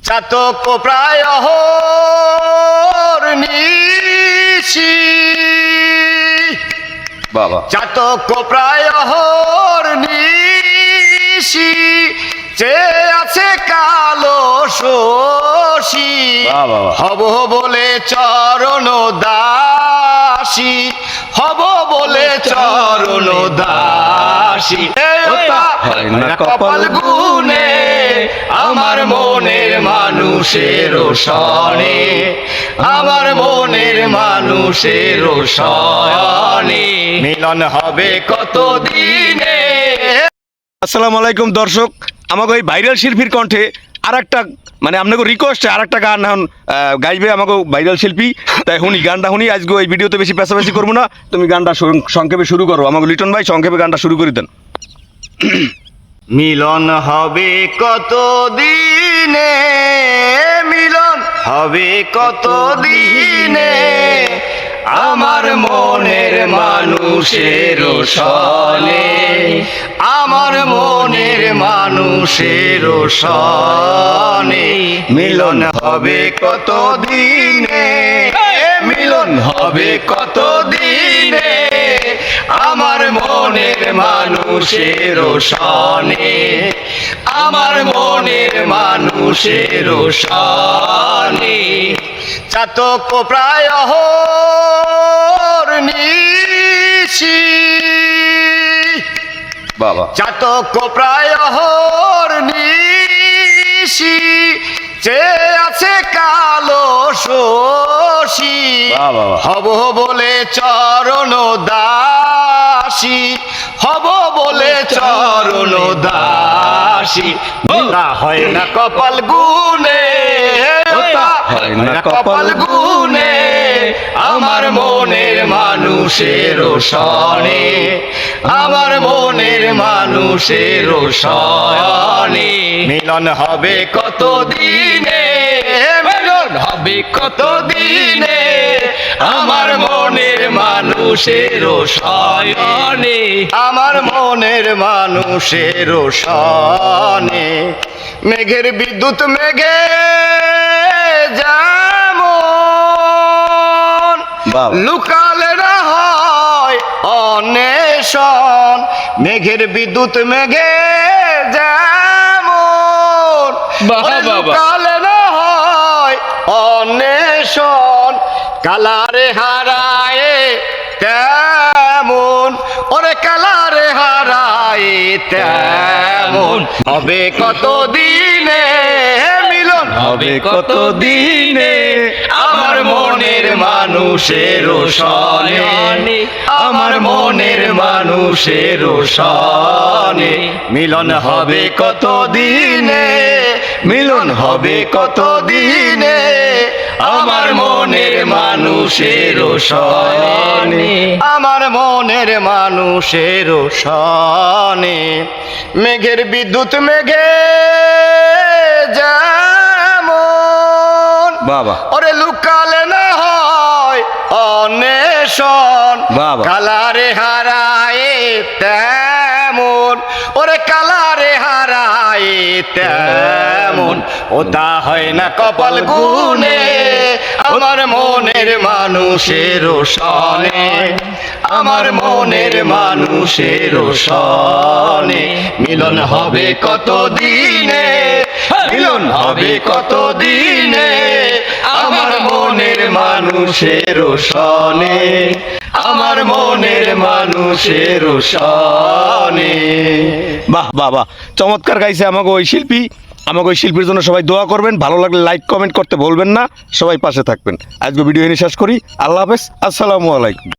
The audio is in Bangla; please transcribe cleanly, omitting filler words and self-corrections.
চাতক প্রায় নিশি বাবা চাতক প্রায় নিশি চে আছে কালো শশী বাবা হব বলে চরণ দাসী হব বলে চরণ দাসী কপাল গুনে আমার মনের মানুষের সনে আমার মনের মানুষের সনে মিলন হবে কত দিনে। আসসালামু আলাইকুম দর্শক, আমাকে এই ভাইরাল শিল্পীর কণ্ঠে আর একটা মানে আপনাকে রিকোয়েস্টে আর একটা গান এখন গাইবে আমাকে ভাইরাল শিল্পী, তাই শুনি গানটা শুনি। আজকে এই ভিডিওতে বেশি পেশাপেশি করবো না, তুমি গানটা সংক্ষেপে শুরু করো। আমাকে লিটন ভাই সংক্ষেপে গানটা শুরু করে দেন। মিলন হবে কত দিনে মিলন হবে কত দিনে আমার মনের মানুষের সনে আমার মনের মানুষের সনে মিলন হবে কত দিনে মিলন হবে কত দিনে আমার মনের মানুষের সনে আমার মনের মানুষের সনে চাতক প্রায় নিশি বাবা চাতক প্রায় নিশি চে আছে কালো শশী হব বলে চরণ দাসী হব বলে চরণ দাসী হয় না কপাল গুনে কপাল গুনে আমার মনের মানুষের সনে আমার মনের মানুষের সনে মিলন হবে কত দিনে মিলন হবে কত দিনে আমার মনের মানুষের সনে আমার মনের মানুষের সনে মেঘের বিদ্যুৎ মেঘে যেমন লুকালে না হয় অন্বেষণ মেঘের বিদ্যুৎ মেঘে যেমন লুকালে না হয় অন্বেষণ কালারে হারায় তেমন ওরে কালারে হারায় তেমন হবে কত দিনে মিলন হবে কত দিনে আমার মনের মানুষের সনে আমার মনের মানুষের সনে মিলন হবে কত দিনে মিলন হবে কত দিনে আমার মনের মানুষের সনে আমার মনের মানুষের সনে মেঘের বিদ্যুৎ মেঘে যেমন বাবা ওরে লুকালে না হয় অন্বেষণ কালারে হারায় তেমন ওরে কালারে হারায় তেমন ওটা হয় না কপাল গুনে আমার মনের মানুষের সনে আমার মনের মানুষের সনে মিলন হবে কত দিনে মিলন হবে কত দিনে আমার মনের মানুষের সনে আমার মনের মানুষের সনে। বাহ বাবা, চমৎকার গাইছে আমাকে ওই শিল্পী। আমাকে ওই শিল্পীর জন্য সবাই দোয়া করবেন, ভালো লাগলে লাইক কমেন্ট করতে বলবেন না, সবাই পাশে থাকবেন। আজকে ভিডিও এনে শেষ করি। আল্লাহ হাফেজ, আসসালামু আলাইকুম।